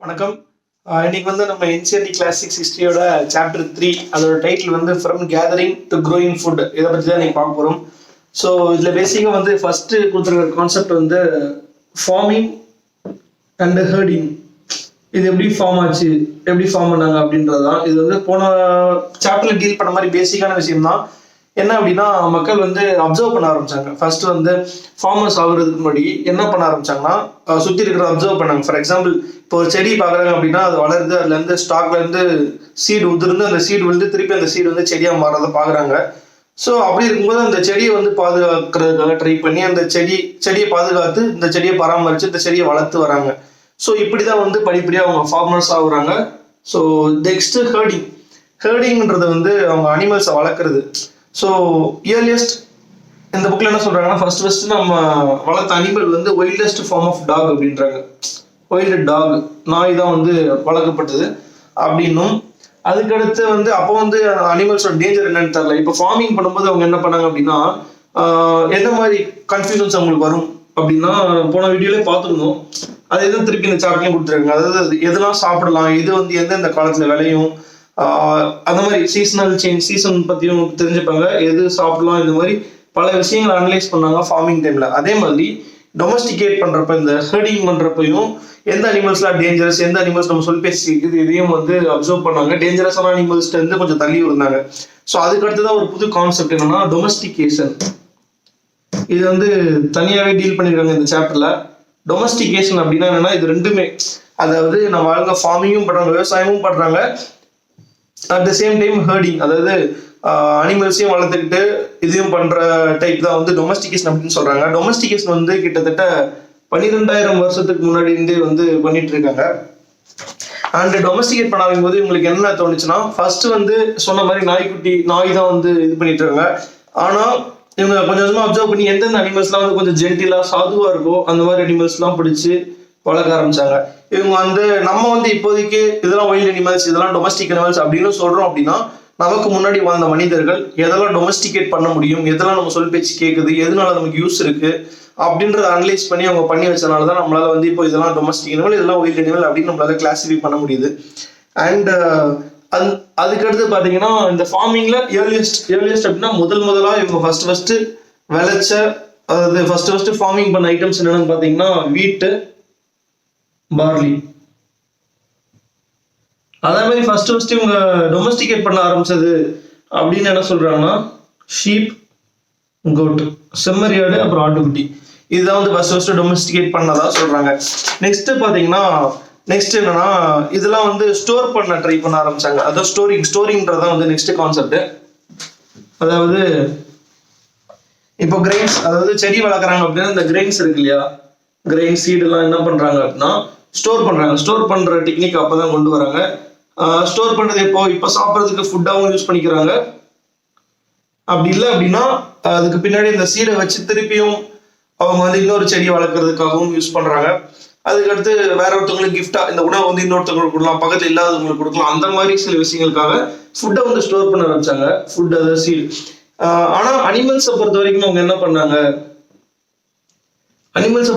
வணக்கம். இன்னைக்கு வந்து நம்ம என்சிஆர்டி கிளாசிக்ஸ் ஹிஸ்டரியோட சாப்டர் 3 அதோட டைட்டில் வந்து from gathering to growing food. இதை பற்றி தான் நீங்கள் பார்க்க போகிறோம். ஸோ இதில் பேசிக்காக வந்து ஃபர்ஸ்ட் கொடுத்துருக்கிற கான்செப்ட் வந்து ஃபார்மிங் அண்ட் ஹர்டிங். இது எப்படி ஃபார்ம் ஆச்சு, எப்படி ஃபார்ம் பண்ணாங்க அப்படின்றது தான். இது வந்து போன சாப்டர்ல டீல் பண்ண மாதிரி பேசிக்கான விஷயம் தான். என்ன அப்படின்னா, மக்கள் வந்து அப்சர்வ் பண்ண ஆரம்பிச்சாங்க. ஃபர்ஸ்ட் வந்து ஃபார்மர்ஸ் ஆகுறதுக்கு முன்னாடி என்ன பண்ண ஆரம்பிச்சாங்கன்னா, சுற்றி இருக்கிற அப்சர்வ் பண்ணாங்க. ஃபார் எக்ஸாம்பிள், இப்போ ஒரு செடி பார்க்குறாங்க அப்படின்னா, அது வளருது, அதுல இருந்து ஸ்டாக்ல இருந்து சீடு உதிர்ந்து அந்த சீடு விழுந்து திருப்பி அந்த சீடு வந்து செடியா மாறதை பார்க்குறாங்க. ஸோ அப்படி இருக்கும்போது அந்த செடியை வந்து பாதுகாக்கிறதுக்காக ட்ரை பண்ணி அந்த செடியை பாதுகாத்து இந்த செடியை பராமரித்து இந்த செடியை வளர்த்து வராங்க. ஸோ இப்படிதான் வந்து படிப்படியாக அவங்க ஃபார்மர்ஸ் ஆகுறாங்க. ஸோ நெக்ஸ்ட் ஹர்டிங்ன்றது வந்து அவங்க அனிமல்ஸை வளர்க்குறது. ஸோ இயர்லியஸ்ட் இந்த புக்கில் என்ன சொல்றாங்கன்னா, ஃபர்ஸ்ட் நம்ம வளர்த்த அனிமல் வந்து வைல்டஸ்ட் ஃபார்ம் ஆஃப் டாக் அப்படின்றாங்க. வைல்டு டாக், நாய் தான் வந்து வளர்க்கப்பட்டது அப்படின்னும். அதுக்கடுத்து வந்து அப்போ வந்து அனிமல்ஸோட டேஞ்சர் என்னன்னு தெரியல. இப்போ ஃபார்மிங் பண்ணும்போது அவங்க என்ன பண்ணாங்க அப்படின்னா, எந்த மாதிரி கன்ஃபியூஷன்ஸ் அவங்களுக்கு வரும் அப்படின்னா, போன வீடியோலேயே பார்த்துருந்தோம். அது எதுவும் திருப்பி இந்த சாப்டர்லையும் கொடுத்துருக்காங்க. அதாவது எதெல்லாம் சாப்பிடலாம், இது வந்து எந்தெந்த காலத்தில் விளையும், அந்த மாதிரி சீசன் பற்றியும் தெரிஞ்சுப்பாங்க, எது சாப்பிடலாம், இந்த மாதிரி பல விஷயங்களை அனலைஸ் பண்ணாங்க ஃபார்மிங் டைம்ல. அதே மாதிரி டொமஸ்டிகேட் பண்றப்ப, இந்த ஹெர்டிங் பண்றப்பையும் எந்த அனிமல்ஸ்லாம் டேஞ்சரஸ், எந்த அனிமல்ஸ் நம்ம சொல் பேசி இருக்குது, இதையும் வந்து அப்சர்வ் பண்ணாங்க. டேஞ்சரஸான அனிமல்ஸ்ல இருந்து கொஞ்சம் தள்ளி இருந்தாங்க. ஸோ அதுக்கு அடுத்ததான் ஒரு புது கான்செப்ட் என்னன்னா டொமஸ்டிகேஷன். இது வந்து தனியாவே டீல் பண்ணிருக்காங்க இந்த சாப்டர்ல. டொமஸ்டிகேஷன் அப்படின்னா என்னன்னா, இது ரெண்டுமே, அதாவது நம்ம வாழ்க்கை ஃபார்மிங்கும் பண்றாங்க, விவசாயமும் பண்றாங்க, at the same time hurting, அதாவது அனிமல்ஸையும் வளர்த்துக்கிட்டு இதையும் பண்ற டைப் தான் வந்து டொமஸ்டிகேஷன் அப்படின்னு சொல்றாங்க. டொமஸ்டிகேஷன் வந்து கிட்டத்தட்ட 12,000 வருஷத்துக்கு முன்னாடி இருந்தே வந்து பண்ணிட்டு இருக்காங்க. அண்ட் டொமஸ்டிகேட் பண்ணாத போது இவங்களுக்கு என்ன தோணுச்சுன்னா, ஃபர்ஸ்ட் வந்து சொன்ன மாதிரி நாய் தான் வந்து இது பண்ணிட்டு இருக்காங்க. ஆனா இவங்க கொஞ்சம் கொஞ்சமா அப்சர்வ் பண்ணி எந்தெந்த அனிமல்ஸ்லாம் வந்து கொஞ்சம் ஜென்டிலா சாதுவா இருக்கோ அந்த மாதிரி அனிமல்ஸ்லாம் பிடிச்சி வளர்க்க ஆரம்பிச்சாங்க. இவங்க வந்து நம்ம வந்து இப்போதைக்கு இதெல்லாம் வைல்ட் அனிமல்ஸ், இதெல்லாம் டொமஸ்டிக் அனிமல்ஸ் அப்படின்னு சொல்றோம் அப்படின்னா, நமக்கு முன்னாடி வாழ்ந்த மனிதர்கள் எதெல்லாம் டொமஸ்டிகேட் பண்ண முடியும், எதெல்லாம் நம்ம சொல் பேச்சு கேட்குது, எதனால நமக்கு யூஸ் இருக்கு அப்படின்றத அனலைஸ் பண்ணி அவங்க பண்ணி வச்சனால தான் நம்மளால வந்து இப்போ இதெல்லாம் டொமஸ்டிக் அனிமல், இதெல்லாம் வைல்ட் அனிமல் அப்படின்னு நம்மளால கிளாசிஃபை பண்ண முடியுது. அண்ட் அதுக்கடுத்து பார்த்தீங்கன்னா, இந்த ஃபார்மிங்ல ஏர்லியஸ்ட் அப்படின்னா முதலா இவங்க ஃபர்ஸ்ட் விளைச்ச, அதாவது ஃபர்ஸ்ட் ஃபார்மிங் பண்ண ஐட்டம்ஸ் என்னன்னு பார்த்தீங்கன்னா வீட்டு, பார்லி. அதே மாதிரி ஃபர்ஸ்ட் இவங்க டொமஸ்டிகேட் பண்ண ஆரம்பிச்சது அப்படின்னு என்ன சொல்றாங்கன்னா, ஷீப், கோட், செம்மறியாடு, அப்புறம் ஆட்டுக்குட்டி. இதுதான் வந்து ஃபர்ஸ்ட் டொமஸ்டிகேட் பண்ணதா சொல்றாங்க. நெக்ஸ்ட் பாத்தீங்கன்னா, நெக்ஸ்ட் என்னன்னா, இதெல்லாம் வந்து ஸ்டோர் பண்ண ட்ரை பண்ண ஆரம்பிச்சாங்க. அதாவது ஸ்டோரிங்ன்றதான் வந்து நெக்ஸ்ட் கான்செப்ட். அதாவது இப்போ கிரெயின்ஸ், அதாவது செடி வளர்க்குறாங்க அப்படின்னா இந்த கிரெயின்ஸ் இருக்கு இல்லையா, கிரெயின் சீடு எல்லாம் என்ன பண்றாங்க அப்படின்னா ஸ்டோர் பண்றாங்க. ஸ்டோர் பண்ற டெக்னிக் அப்பதான் கொண்டு வராங்க. ஸ்டோர் பண்றது இப்போ சாப்பிட்றதுக்கு ஃபுட்டாகவும் யூஸ் பண்ணிக்கிறாங்க. அப்படி இல்லை அப்படின்னா அதுக்கு பின்னாடி இந்த சீடை வச்சு திருப்பியும் அவங்க வந்து இன்னொரு செடியை வளர்க்கறதுக்காகவும் யூஸ் பண்றாங்க. அதுக்கடுத்து வேற ஒருத்தவங்களுக்கு கிஃப்டா இந்த உணவை வந்து இன்னொருத்தவங்களுக்கு கொடுக்கலாம், பக்கத்துல இல்லாதவங்களுக்கு கொடுக்கலாம், அந்த மாதிரி சில விஷயங்களுக்காக ஃபுட்டை வந்து ஸ்டோர் பண்ண ஆரம்பிச்சாங்க. ஃபுட், அதாவது சீடு. ஆனா அனிமல்ஸை பொறுத்த வரைக்கும் அவங்க என்ன பண்ணாங்க, அனிமல்ஸ்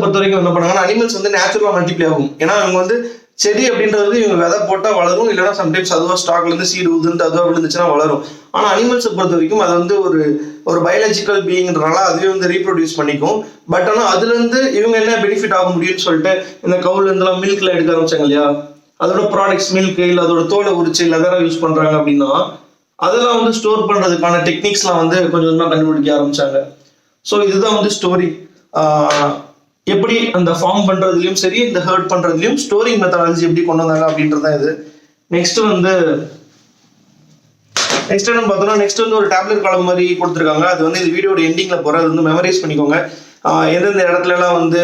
வந்து நேச்சுரலா மல்டிப்ளை ஆகும். ஏன்னா அவங்க வந்து செடி அப்படின்றது இவங்க விதை போட்டா வளரும், இல்லைன்னா சம்டைம்ஸ் அதுவா ஸ்டாக்ல இருந்து சீடு உதுன்ட்டு அதுவா விழுந்துச்சுன்னா வளரும். ஆனா அனிமல்ஸை பொறுத்த வரைக்கும் அது வந்து ஒரு பயாலஜிக்கல் பீயிங்ன்றனால அதுவே வந்து ரீப்ரொடியூஸ் பண்ணிக்கும். பட் ஆனா அதுல இருந்து இவங்க என்ன பெனிஃபிட் ஆக முடியும்னு சொல்லிட்டு இந்த கவுல இருந்தெல்லாம் மில்க்ல எடுக்க ஆரம்பிச்சாங்க இல்லையா, அதோட ப்ராடக்ட்ஸ் மில்க், இல்லை அதோட தோலை உரிச்சு லெதரா யூஸ் பண்றாங்க அப்படின்னா அதெல்லாம் வந்து ஸ்டோர் பண்றதுக்கான டெக்னிக்ஸ்லாம் வந்து கொஞ்சம் கொஞ்சமா கண்டுபிடிக்க ஆரம்பிச்சாங்க. ஸோ இதுதான் வந்து ஸ்டோரி. எப்படி அந்த ஃபார்ம் பண்றதுலயும் சரி, இந்த ஹர்ட் பண்றதுலயும் ஸ்டோரிங் மெத்தடாலஜி எப்படி கொண்டு வந்தாங்க அப்படின்றத இது. நெக்ஸ்ட் என்ன பார்த்தோம்னா, நெக்ஸ்ட் வந்து ஒரு டேப்லெட் காலம் மாதிரி கொடுத்துருக்காங்க. அது வந்து இந்த வீடியோட எண்டிங்ல போற, அது வந்து மெமரைஸ் பண்ணிக்கோங்க. எந்தெந்த இடத்துல எல்லாம் வந்து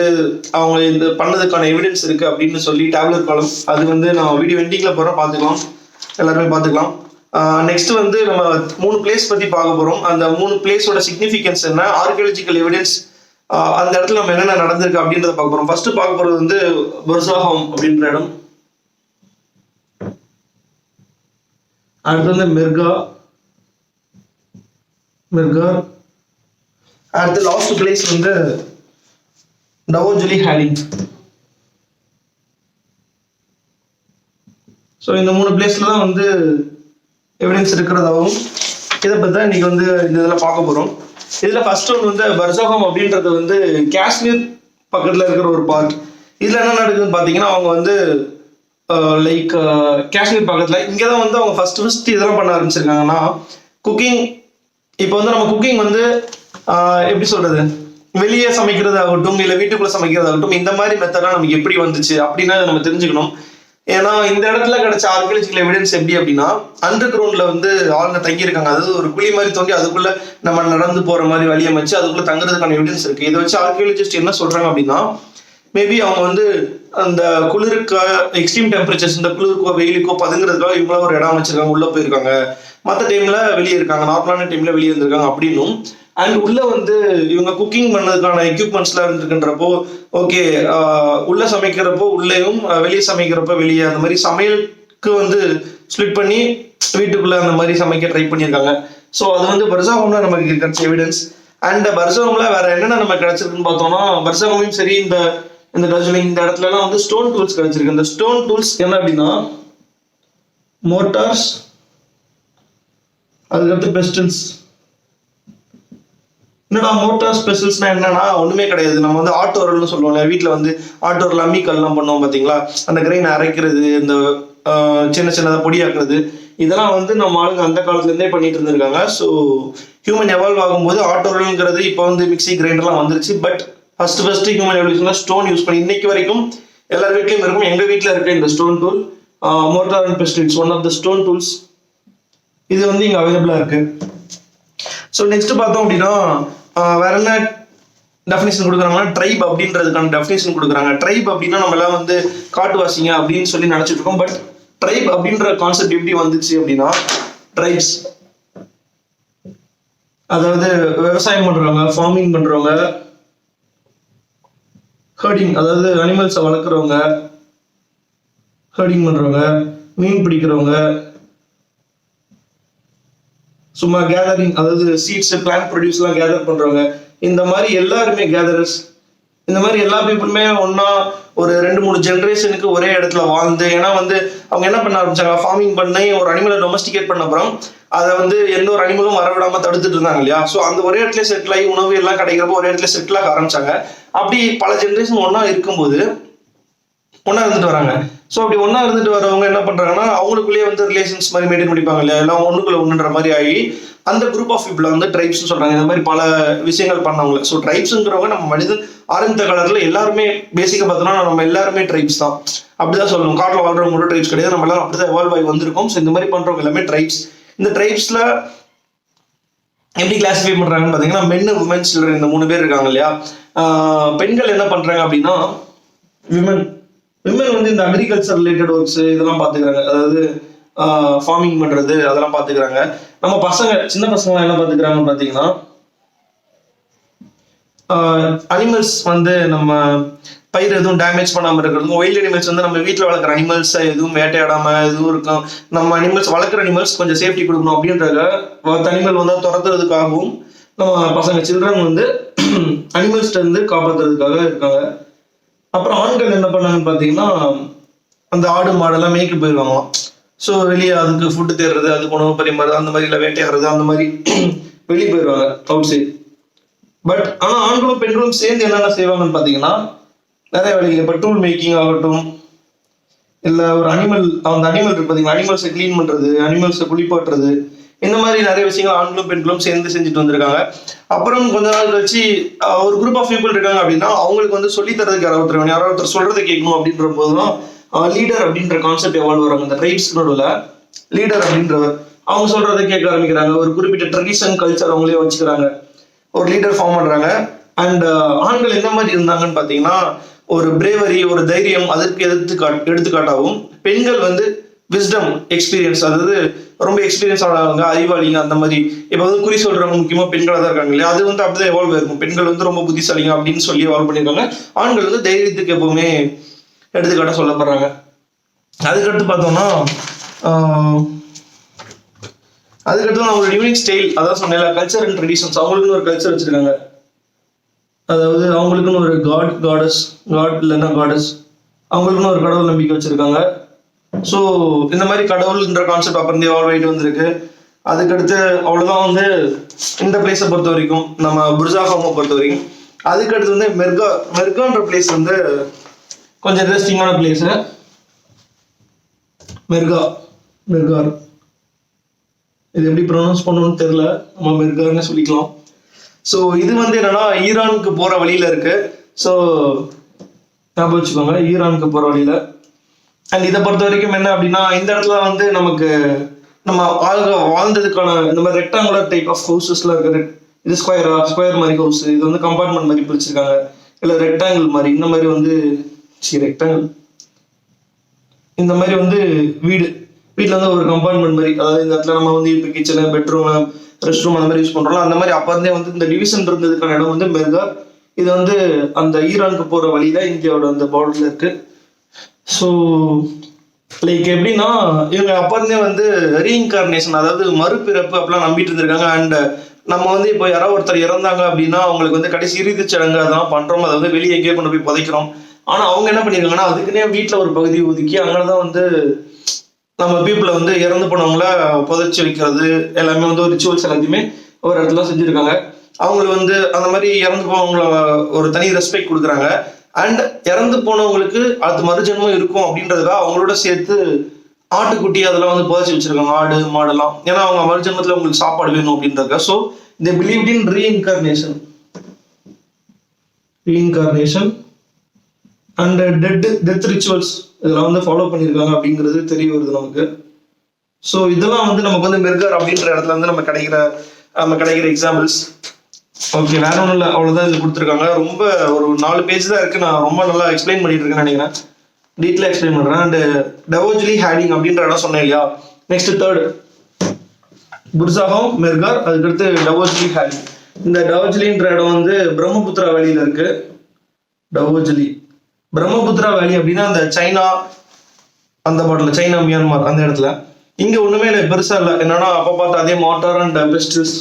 அவங்க இந்த பண்ணதுக்கான எவிடன்ஸ் இருக்கு அப்படின்னு சொல்லி டேப்லெட் காலம், அது வந்து நான் வீடியோ எண்டிங்ல போறேன், பார்த்துக்கலாம், எல்லாருமே பார்த்துக்கலாம். நெக்ஸ்ட் வந்து நம்ம 3 பிளேஸ் பத்தி பார்க்க போறோம். அந்த 3 பிளேஸோட சிக்னிஃபிகன்ஸ் என்ன, ஆர்கியாலஜிக்கல் எவிடன்ஸ், அந்த இடத்துல நம்ம என்னென்ன நடந்திருக்கு அப்படின்றத பார்க்க போறோம். ஃபர்ஸ்ட் பார்க்க போறது வந்து பர்சாஹாம் அப்படின்ற இடம். அடுத்து வந்து மிர்கா. அடுத்து லாஸ்ட் பிளேஸ் வந்து டவோஜலி ஹேலிங். ஸோ இந்த 3 பிளேஸ்ல தான் வந்து எவிடன்ஸ் இருக்கிறதாகவும் இதை பற்றி தான் இன்னைக்கு வந்து இந்த இதில் பார்க்க போகிறோம். இதில் ஃபர்ஸ்ட் ஒன்று வந்து பர்சாஹோம் அப்படின்றது வந்து காஷ்மீர் பக்கத்தில் இருக்கிற ஒரு பார்ட். இதில் என்ன நடக்குதுன்னு பார்த்தீங்கன்னா அவங்க வந்து லைக் காஷ்மீர் பக்கத்தில் இங்கே தான் வந்து அவங்க ஃபர்ஸ்ட் இதெல்லாம் பண்ண ஆரம்பிச்சிருக்காங்கன்னா குக்கிங். இப்போ வந்து நம்ம குக்கிங் வந்து எப்படி சொல்றது, வெளியே சமைக்கிறது ஆகட்டும் இல்லை வீட்டுக்குள்ள சமைக்கிறது ஆகட்டும், இந்த மாதிரி மெத்தட்லாம் நமக்கு எப்படி வந்துச்சு அப்படின்னா நம்ம தெரிஞ்சுக்கணும். ஏன்னா இந்த இடத்துல கிடைச்ச ஆர்கியாலஜிக்கல் எவிடன்ஸ் எப்படி அப்படின்னா அண்டர் கிரவுண்ட்ல வந்து ஆளுங்க தங்கியிருக்காங்க. அதாவது ஒரு குழி மாதிரி தோண்டி அதுக்குள்ள நம்ம நடந்து போற மாதிரி வழி அமைச்சு அதுக்குள்ள தங்குறதுக்கான எவிடன்ஸ் இருக்கு. இதை வச்சு ஆர்கியாலஜிஸ்ட் என்ன சொல்றாங்க அப்படின்னா மேபி அவங்க வந்து அந்த குளிருக்கு எக்ஸ்ட்ரீம் டெம்பரேச்சர்ஸ், இந்த குளிருக்கோ வெயிலுக்கோ பதுங்கிறதுக்காக இவங்களா ஒரு இடம் வச்சிருக்காங்க, உள்ள போயிருக்காங்க. மற்ற டைம்ல வெளியே இருக்காங்க, நார்மலான டைம்ல வெளியே இருந்திருக்காங்க அப்படின்னும். அண்ட் உள்ள வந்து இவங்க குக்கிங் பண்ணதுக்கான எக்யூப்மெண்ட்ஸ்லாம் இருந்துருக்குன்றப்போ ஓகே, உள்ள சமைக்கிறப்போ உள்ளேயும் வெளியே சமைக்கிறப்போ வெளியே, அந்த மாதிரி சமையலுக்கு வந்து ஸ்பிளிட் பண்ணி வீட்டுக்குள்ள அந்த மாதிரி சமைக்க ட்ரை பண்ணியிருக்காங்க. ஸோ அது வந்து பர்சாஹோம்ல நமக்கு கிடைச்ச எவிடன்ஸ். அண்ட் பர்சாஹோம்ல வேற என்னென்ன நமக்கு கிடைச்சிருக்குன்னு பார்த்தோம்னா பர்சாஹோமையும் சரி இந்த டார்ஜிலிங் இந்த இடத்துலலாம் வந்து ஸ்டோன் டூல்ஸ் கிடைச்சிருக்கு. இந்த ஸ்டோன் டூல்ஸ் என்ன அப்படின்னா மோட்டார்ஸ், அதுக்கடுத்து பெஸ்டில்ஸ். என்னடா மோட்டார்ஸ் பெஸ்டில்ஸ்னா என்னன்னா ஒண்ணுமே கிடையாது. நம்ம வந்து ஆட்டோரல்னு சொல்லுவோம்ல, வீட்டில் வந்து ஆட்டோரில் அம்மிக்கல்லாம் பண்ணுவோம் பார்த்தீங்களா, அந்த கிரெயின் அரைக்கிறது, இந்த சின்ன சின்னதாக பொடியாக்குறது, இதெல்லாம் வந்து நம்ம ஆளுங்க அந்த காலத்துலேருந்தே பண்ணிட்டு இருந்திருக்காங்க. ஸோ ஹியூமன் எவால்வ் ஆகும்போது ஆட்டோரல்ங்கிறது இப்போ வந்து மிக்சி கிரைண்டர்லாம் வந்துருச்சு. பட் ஃபர்ஸ்ட் ஹியூமன் எவல்யூஷன்ல ஸ்டோன் யூஸ் பண்ணி இன்னைக்கு வரைக்கும் எல்லார் வீட்லையும் இருக்கும். எங்க வீட்டில் இருக்க இந்த stone tool mortar and pestles one of the stone tools, இது வந்து இங்கே அவைலபிளா இருக்கு. ஸோ நெக்ஸ்ட் பார்த்தோம் அப்படின்னா வேற என்ன டெஃபினேஷன் கொடுக்குறாங்கன்னா ட்ரைப் அப்படின்றதுக்கான டெஃபினேஷன் கொடுக்குறாங்க. ட்ரைப் அப்படின்னா நம்ம எல்லாம் வந்து காட்டுவாசிங்க அப்படின்னு சொல்லி நினைச்சிட்டு இருக்கோம். பட் ட்ரைப் அப்படின்ற கான்செப்ட் எப்படி வந்துச்சு அப்படின்னா ட்ரைப்ஸ் அதாவது விவசாயம் பண்றவங்க, ஃபார்மிங் பண்றவங்க, ஹர்டிங் அதாவது அனிமல்ஸை வளர்க்குறவங்க, ஹர்டிங் பண்றவங்க, மீன் பிடிக்கிறவங்க, சும்மா கேதரிங் அதாவது சீட்ஸ் பிளான்ட் ப்ரொடியூஸ்லாம் கேதர் பண்றவங்க, இந்த மாதிரி எல்லாருமே கேதரர்ஸ், இந்த மாதிரி எல்லா பீப்புளுமே ஒன்னா ஒரு 2-3 ஜென்ரேஷனுக்கு ஒரே இடத்துல வாழ்ந்து, ஏன்னா வந்து அவங்க என்ன பண்ண ஆரம்பிச்சாங்க, ஃபார்மிங் பண்ணி ஒரு அனிமலை டொமஸ்டிகேட் பண்ண அப்புறம் அதை வந்து எந்த ஒரு அனிமலும் வரவிடாம தடுத்துட்டு இருந்தாங்க இல்லையா. ஸோ அந்த ஒரே இடத்துல செட்டில் ஆகி உணவு எல்லாம் கிடைக்கிறப்போ ஒரே இடத்துல செட்டில் ஆக ஆரம்பிச்சாங்க. அப்படி பல ஜென்ரேஷன் ஒன்னா இருக்கும்போது ஒன்னா இருந்துட்டு வராங்க. ஸோ அப்படி ஒன்னா இருந்துட்டு வரவங்க என்ன பண்றாங்கன்னா அவங்களுக்குள்ளேயே வந்து ரிலேஷன்ஸ் மாதிரி மெயின்டைன் பண்ணிப்பாங்க இல்லையா, எல்லாம் ஒண்ணுக்குள்ள ஒண்ணுன்ற மாதிரி ஆகி அந்த குரூப் ஆஃப் பீப்புளை வந்து ட்ரைப்ஸ் சொல்றாங்க. இந்த மாதிரி பல விஷயங்கள் பண்ணவங்க. ஸோ ட்ரைப்ஸ்ங்கிறவங்க நம்ம மனிதன் ஆரம்ப காலத்துல எல்லாருமே பேசிக்கா பார்த்தோம்னா நம்ம எல்லாருமே ட்ரைப்ஸ் தான், அப்படிதான் சொல்லணும். காட்டில் வாழ்றவங்க மட்டும் ட்ரைப்ஸ் கிடையாது, நம்ம எல்லாம் அப்படிதான் எவால்வ் ஆகி வந்திருக்கோம். ஸோ இந்த மாதிரி பண்றவங்க எல்லாமே ட்ரைப்ஸ். இந்த ட்ரைப்ஸ்ல எப்படி கிளாசிஃபை பண்றாங்கன்னு பாத்தீங்கன்னா மென், உமன், சில்ட்ரன் இந்த 3 பேர் இருக்காங்க இல்லையா. பெண்கள் என்ன பண்றாங்க அப்படின்னா விமன் வந்து இந்த அக்ரிகல்ச்சர் ரிலேட்டட் ஒர்க்ஸ் இதெல்லாம் பாத்துக்கிறாங்க, அதாவது ஃபார்மிங் பண்றது அதெல்லாம் பாத்துக்கிறாங்க. நம்ம பசங்க சின்ன பசங்க என்ன பாத்துக்கிறாங்கன்னு பாத்தீங்கன்னா அனிமல்ஸ் வந்து நம்ம பயிர் எதுவும் டேமேஜ் பண்ணாம இருக்கிறதும், ஒயில்ட் அனிமல்ஸ் வந்து நம்ம வீட்டில் வளர்க்குற அனிமல்ஸ் எதுவும் வேட்டையாடாம எதுவும் இருக்கும், நம்ம அனிமல்ஸ் வளர்க்குற அனிமல்ஸ் கொஞ்சம் சேஃப்டி கொடுக்கணும் அப்படின்றத அனிமல் வந்து துரத்துறதுக்காகவும் நம்ம பசங்க சில்ட்ரன் வந்து அனிமல்ஸ்ட இருந்து காப்பாற்றுறதுக்காக இருக்காங்க. அப்புறம் ஆண்கள் என்ன பண்ணாங்கன்னு பார்த்தீங்கன்னா அந்த ஆடு மாடெல்லாம் மேய்க்க போயிடுவாங்களாம். ஸோ வெளியே அதுக்கு ஃபுட்டு தேடுறது, அதுக்கு உணவு பரிமாறுறது, அந்த மாதிரி இல்லை வேட்டையாடுறது, அந்த மாதிரி வெளியே போயிடுவாங்க அவுட் சைட். பட் ஆனால் ஆண்களும் பெண்களும் சேர்ந்து என்னென்ன செய்வாங்கன்னு பார்த்தீங்கன்னா நிறைய வேலைகள், இப்போ டூல் மேக்கிங் ஆகட்டும், இல்லை ஒரு அந்த அனிமல் இருக்கு பார்த்தீங்கன்னா அனிமல்ஸை கிளீன் பண்ணுறது, அனிமல்ஸை குளிப்பாட்டுறது, இந்த மாதிரி நிறைய விஷயங்கள் ஆண்களும் பெண்களும் சேர்ந்து செஞ்சுட்டு வந்திருக்காங்க. அப்புறம் கொஞ்ச நாள் கழிச்சு ஒரு குரூப் ஆஃப் பீப்புள் இருக்காங்க அப்படின்னா அவங்களுக்கு வந்து சொல்லி தரதுக்கு யாரோ ஒருத்தர் சொல்றதை கேட்கணும் அப்படின்ற போதுதான் லீடர் அப்படின்ற கான்செப்ட் எவால்வ் வராங்க. இந்த ட்ரைப்ஸ் நடுவில் லீடர் அப்படின்றவர் அவங்க சொல்றதை கேட்க ஆரம்பிக்கிறாங்க. ஒரு குறிப்பிட்ட ட்ரெடிஷன் கல்ச்சர் அவங்களே வச்சுக்கிறாங்க, ஒரு லீடர் ஃபார்ம் பண்றாங்க. அண்ட் ஆண்கள் எந்த மாதிரி இருந்தாங்கன்னு பார்த்தீங்கன்னா ஒரு பிரேவரி, ஒரு தைரியம், அதற்கு எடுத்துக்காட்டாகவும் பெண்கள் வந்து விஸ்டம், எக்ஸ்பீரியன்ஸ், அதாவது ரொம்ப எக்ஸ்பீரியன்ஸ் ஆனவங்க, அறிவாளிங்க, அந்த மாதிரி. இப்போ வந்து குறி சொல்றவங்க முக்கியமா பெண்களாக தான் இருக்காங்க இல்லையா, அது வந்து அப்படிதான் எவால்வ் ஆயிருக்கும். பெண்கள் வந்து ரொம்ப புத்திசாலிங்க அப்படின்னு சொல்லி எவால்வ் பண்ணியிருக்காங்க. ஆண்கள் வந்து தைரியத்துக்கு எப்பவுமே எடுத்துக்காட்ட சொல்லப்படுறாங்க. அதுக்கடுத்து பார்த்தோம்னா அதுக்கடுத்து அவங்களோட யூனிக் ஸ்டைல், அதான் சொன்னேன் கல்ச்சர் அண்ட் ட்ரெடிஷன்ஸ், அவங்களுக்குன்னு ஒரு கல்ச்சர் வச்சிருக்காங்க. அதாவது அவங்களுக்குன்னு ஒரு காட் இல்லைன்னா காடஸ், அவங்களுக்குன்னு ஒரு கடவுள் நம்பிக்கை வச்சிருக்காங்க. ஸோ இந்த மாதிரி கடவுள்ன்ற கான்செப்ட் அப்புறம் எவால்வ் ஆகிட்டு வந்திருக்கு. அதுக்கடுத்து அவ்வளோதான் வந்து இந்த பிளேஸை பொறுத்த வரைக்கும், நம்ம புர்ஜாஹோமை பொறுத்த வரைக்கும். அதுக்கடுத்து வந்து மெர்கான்ற பிளேஸ் வந்து கொஞ்சம் இன்ட்ரெஸ்டிங்கான பிளேஸு. மெர்கார் இது எப்படி ப்ரொனவுன்ஸ் பண்ணணும்னு தெரியல, நம்ம மெர்கார்னு சொல்லிக்கலாம். ஸோ இது வந்து என்னன்னா ஈரானுக்கு போகிற வழியில் இருக்கு. ஸோ ஞாபகம் வச்சுக்கோங்க, ஈரானுக்கு போகிற வழியில். அண்ட் இதை பொறுத்த வரைக்கும் என்ன அப்படின்னா, இந்த இடத்துல வந்து நமக்கு நம்ம வாழ்ந்ததுக்கான இந்த மாதிரி ரெக்டாங்குலர் டைப் ஆஃப் ஹவுசஸ்லாம் இருக்கு. இது ஸ்கொயர் மாதிரி ஹவுஸ், இது வந்து கம்பார்ட்மெண்ட் மாதிரி பிரிச்சிருக்காங்க, இல்லை ரெக்டாங்கிள் மாதிரி இந்த மாதிரி வந்து ரெக்டாங்கிள் இந்த மாதிரி வந்து வீட்டில் வந்து ஒரு கம்பார்ட்மெண்ட் மாதிரி, அதாவது இந்த இடத்துல நம்ம வந்து இப்போ கிச்சனு, பெட்ரூமு, ரெஸ்ட் ரூம் அந்த மாதிரி யூஸ் பண்ணுறோம். அந்த மாதிரி அப்போ இருந்தே வந்து இந்த டிவிஷன் இருந்ததுக்கான இடம் வந்து மெர்கார். இது வந்து அந்த ஈரானுக்கு போகிற வழியில இந்தியாவோட அந்த பார்டர்ல இருக்கு. ஸோ லைக் எப்படின்னா, இவங்க அப்போ இருந்தே வந்து ரீஇன்கார்னேஷன், அதாவது மறுபிறப்பு அப்படிலாம் நம்பிட்டு இருந்திருக்காங்க. அண்ட் நம்ம வந்து இப்போ யாராவது ஒருத்தர் இறந்தாங்க அப்படின்னா அவங்களுக்கு வந்து கடைசி இறுதிச் சடங்கு அதெல்லாம் பண்றோம், அதை வந்து வெளியே எங்கேயே கொண்டு போய் புதைக்கிறோம். ஆனா அவங்க என்ன பண்ணிருக்காங்கன்னா, அதுக்குன்னே வீட்டில் ஒரு பகுதி ஒதுக்கி அங்கதான் வந்து நம்ம பீப்புளை வந்து இறந்து போனவங்கள புதைச்சி வைக்கிறது எல்லாமே வந்து ஒரு ரிச்சுவல்ஸ் எல்லாத்தையுமே ஒரு இடத்துல செஞ்சுருக்காங்க. அவங்களுக்கு வந்து அந்த மாதிரி இறந்து போனவங்கள ஒரு தனி ரெஸ்பெக்ட் கொடுக்குறாங்க. அண்ட் இறந்து போனவங்களுக்கு அது மறுஜென்மம் இருக்கும் அப்படின்றதுக்காக அவங்களோட சேர்த்து ஆட்டுக்குட்டி அதெல்லாம் வந்து புதைச்சி வச்சிருக்காங்க, ஆடு மாடெல்லாம். ஏன்னா அவங்க மறுஜென்மத்தில் உங்களுக்கு சாப்பாடு வேணும் அப்படின்றதுக்காக. So they believed in reincarnation and death rituals இதெல்லாம் வந்து ஃபாலோ பண்ணியிருக்காங்க அப்படிங்கிறது தெரிய வருது நமக்கு. ஸோ இதெல்லாம் வந்து நமக்கு வந்து மெர்கார் அப்படின்ற இடத்துல வந்து நம்ம கிடைக்கிற எக்ஸாம்பிள்ஸ். ஓகே, வேற ஒன்றும் இல்லை, அவ்வளோதான் இது கொடுத்துருக்காங்க. ரொம்ப ஒரு 4 பேஜ் தான் இருக்கு. நான் ரொம்ப நல்லா எக்ஸ்பிளைன் பண்ணிட்டு இருக்கேன்னு நினைக்கிறேன், டீட்டெயிலாக எக்ஸ்பிளைன் பண்ணுறேன். அண்ட் டவோஜ்லி ஹேடிங் அப்படின்ற இடம் சொன்னேன் இல்லையா, நெக்ஸ்ட் தேர்ட் புர்ஜாஹோம், மெர்கார், அதுக்கடுத்து டவோஜ்லி ஹேடிங். இந்த டவோஜ்லின்ற இடம் வந்து பிரம்மபுத்திரா வேலியில இருக்கு. டவோஜ்லி பிரம்மபுத்திரா வேலி அப்படின்னா அந்த சைனா அந்த பாட்டில், சைனா மியான்மர் அந்த இடத்துல. இங்க ஒண்ணுமே இல்லை, பெருசா இல்லை. என்னன்னா அப்ப பார்த்து அதே மார்ட்டார் அண்ட் பெஸ்டில்ஸ்,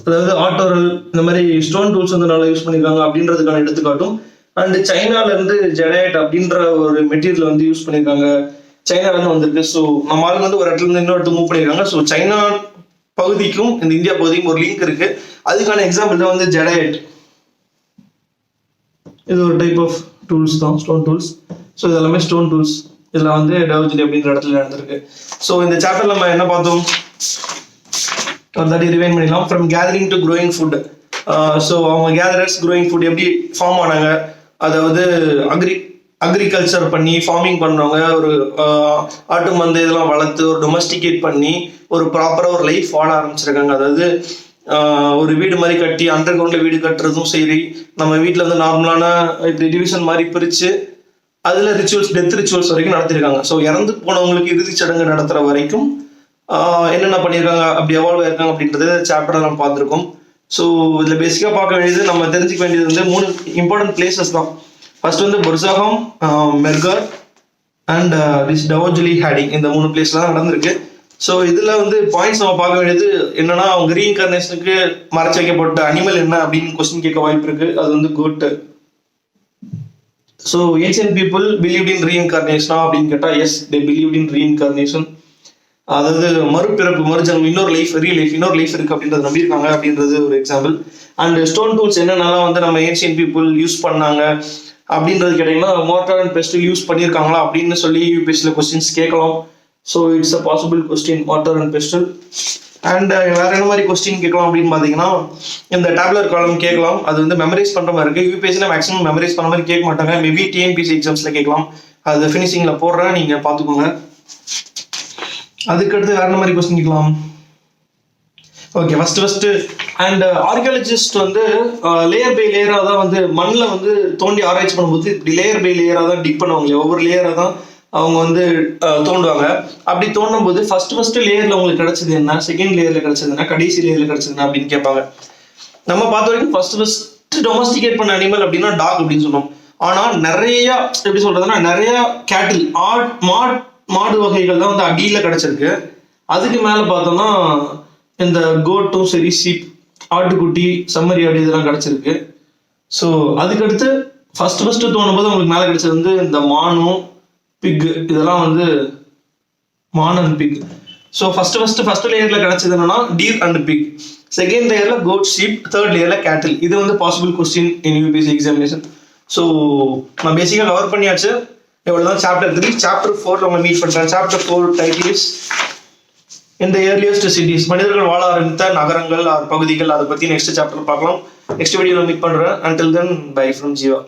அதாவது ஆட்டோரல் இந்த மாதிரி ஸ்டோன் டூல்ஸ் வந்து நல்லா யூஸ் பண்ணிருக்காங்க அப்படின்றதுக்கான எடுத்துக்காட்டும். அண்ட் சைனால இருந்து ஜெடைட் அப்படின்ற ஒரு மெட்டீரியல் வந்து யூஸ் பண்ணிருக்காங்க, சைனால இருந்து வந்திருக்கு. ஸோ நம்ம ஆளுங்க வந்து ஒரு இடத்துல இருந்து இன்னொரு இடத்துக்கு மூவ் பண்ணிருக்காங்க. ஸோ சைனா பகுதிக்கும் இந்த இந்தியா பகுதிக்கும் ஒரு லிங்க் இருக்கு. அதுக்கான எக்ஸாம்பிள் தான் வந்து ஜெடைட். இது ஒரு டைப் ஆஃப் டூல்ஸ் தான், ஸ்டோன் டூல்ஸ். ஸோ இது எல்லாமே ஸ்டோன் டூல்ஸ். இதில் வந்து டவோஜ்லி அப்படின்ற இடத்துல நடந்திருக்கு. ஸோ இந்த சாப்டர் நம்ம என்ன பார்த்தோம், ஒரு தாட்டி ரிவைன் பண்ணிடலாம். From gathering to growing food. So அவங்க கேதரர்ஸ் க்ரோயிங் ஃபுட் எப்படி ஃபார்ம் ஆனாங்க, அதாவது அக்ரிகல்ச்சர் பண்ணி ஃபார்மிங் பண்ணுறவங்க ஒரு ஆட்டு மந்தை இதெல்லாம் வளர்த்து ஒரு டொமஸ்டிகேட் பண்ணி ஒரு ப்ராப்பராக ஒரு லைஃப் வாழ ஆரம்பிச்சிருக்காங்க. அதாவது ஒரு வீடு மாதிரி கட்டி அண்டர் கிரவுண்ட்ல வீடு கட்டுறதும் சரி, நம்ம வீட்டில் வந்து நார்மலான இப்படி டிவிஷன் மாதிரி பிரித்து அதில் ரிச்சுவல்ஸ், டெத் ரிச்சுவல்ஸ் வரைக்கும் நடத்திருக்காங்க. ஸோ இறந்து போனவங்களுக்கு இறுதிச் சடங்கு நடத்துகிற வரைக்கும் என்னென்ன பண்ணியிருக்காங்க, அப்படி எவால்வ் ஆயிருக்காங்க அப்படின்றது சாப்டர் நம்ம பார்த்துருக்கோம். ஸோ இதில் பேசிக்காக பார்க்க வேண்டியது, நம்ம தெரிஞ்சுக்க வேண்டியது வந்து 3 இம்பார்ட்டன்ட் பிளேசஸ் தான். ஃபர்ஸ்ட் வந்து புர்ஜாஹோம், மெர்கார் அண்ட் திஸ் டவோஜ்லி ஹேடிங், இந்த 3 பிளேஸ்லாம் நடந்திருக்கு. ஸோ இதில் வந்து பாயிண்ட்ஸ் நம்ம பார்க்க வேண்டியது என்னன்னா, அவங்க ரீஇன்கார்னேஷனுக்கு மறைச்சு வைக்கப்பட்ட அனிமல் என்ன அப்படின்னு கொஸ்டின் கேட்க வாய்ப்பு இருக்கு. அது வந்து goat. So ancient people believed in ரீஇன்கார்னேஷனா அப்படின்னு கேட்டால் yes, they believed in reincarnation. அதாவது மறுபிறப்பு, மறுஜன்மம், இன்னொரு லைஃப் இருக்கு அப்படின்றது நம்பியிருக்காங்க அப்படின்றது ஒரு எக்ஸாம்பிள். அண்ட் ஸ்டோன் டூல்ஸ் என்னென்னலாம் வந்து நம்ம ஏன்ஷியன்ட் பீப்புள் யூஸ் பண்ணாங்க அப்படின்றது கேட்டிங்கன்னா, மோர்டார் அண்ட் பெஸ்டில் யூஸ் பண்ணியிருக்காங்களா அப்படின்னு சொல்லி யூபிஎஸ்சியில் கொஸ்டின்ஸ் கேட்கலாம். So it's a possible question, mortar and pestle. And வேற என்ன மாதிரி கொஸ்டின் கேட்கலாம் அப்படின்னு பார்த்தீங்கன்னா, இந்த டேப்லர் காலம் கேட்கலாம். அது வந்து மெமரைஸ் பண்ணுற மாதிரி இருக்கு. யூபிஎஸ்சியில் மேக்ஸிமம் மெமரைஸ் பண்ண மாதிரி கேட்க மாட்டாங்க. மேபி டிஎன்பிசி எக்ஸாம்ஸில் கேட்கலாம். அது ஃபினிஷிங்கில் போடுறேன், நீங்கள் பார்த்துக்கோங்க. அதுக்கடுத்து வேற என்ன மாதிரி கொஸ்டின் கேட்கலாம். ஓகே, ஃபர்ஸ்ட் அண்ட் ஆர்கியாலஜிஸ்ட் வந்து லேயர் பை லேயராக தான் வந்து மண்ணில் வந்து தோண்டி ஆராய்ச்சி பண்ணும்போது இப்படி லேயர் பை லேயராக தான் டிக் பண்ணுவாங்க. ஒவ்வொரு லேயராக தான் அவங்க வந்து தோண்டுவாங்க. அப்படி தோண்டும் போது ஃபர்ஸ்ட் லேயர்ல உங்களுக்கு கிடைச்சது என்ன, செகண்ட் லேயர்ல கிடைச்சது என்ன, கடைசி லேயர்ல கிடைச்சது என்ன அப்படின்னு கேட்பாங்க. நம்ம பார்த்த வரைக்கும் ஃபர்ஸ்ட் டொமஸ்டிகேட் பண்ண அனிமல் அப்படின்னா டாக் அப்படின்னு சொன்னோம். ஆனா நிறைய எப்படி சொல்றதுன்னா, நிறைய கேட்டில் மாடு வகைகள் தான் வந்து அடியில கிடைச்சிருக்கு. அதுக்கு மேல பார்த்தோம்னா இந்த கோட்டும் சரி, சீப், ஆட்டுக்குட்டி, செம்மறி ஆடு இதெல்லாம் கிடைச்சிருக்கு. ஸோ அதுக்கடுத்து ஃபர்ஸ்ட் தோணும் போது உங்களுக்கு மேலே கிடைச்சது வந்து இந்த மானும் பிக், இதெல்லாம் வந்து மான் அண்ட் பிக். ஸோ ஃபர்ஸ்ட் லேயர்ல கிடைச்சது என்னன்னா டீர் அண்ட் பிக், செகண்ட் லேயர்ல கோட் ஷீப், தேர்ட் லேயர்ல கேட்டில். இது வந்து possible question in UPSC examination. So நான் பேசிக்காக கவர் பண்ணியாச்சு. இவ்வளோதான் சாப்டர் 3. சாப்டர் 4 நம்ம மீட் பண்ணுறேன். சாப்டர் 4 டைட்டில் இஸ் இந்த ஏர்லியஸ்ட் சிட்டிஸ், மனிதர்கள் வாழ ஆரம்பித்த நகரங்கள் பகுதிகள். அதை பற்றி நெக்ஸ்ட் சாப்டர் பார்க்கலாம். நெக்ஸ்ட் வீடியோவில் மீட் பண்ணுறேன். Until then by from Jeeva.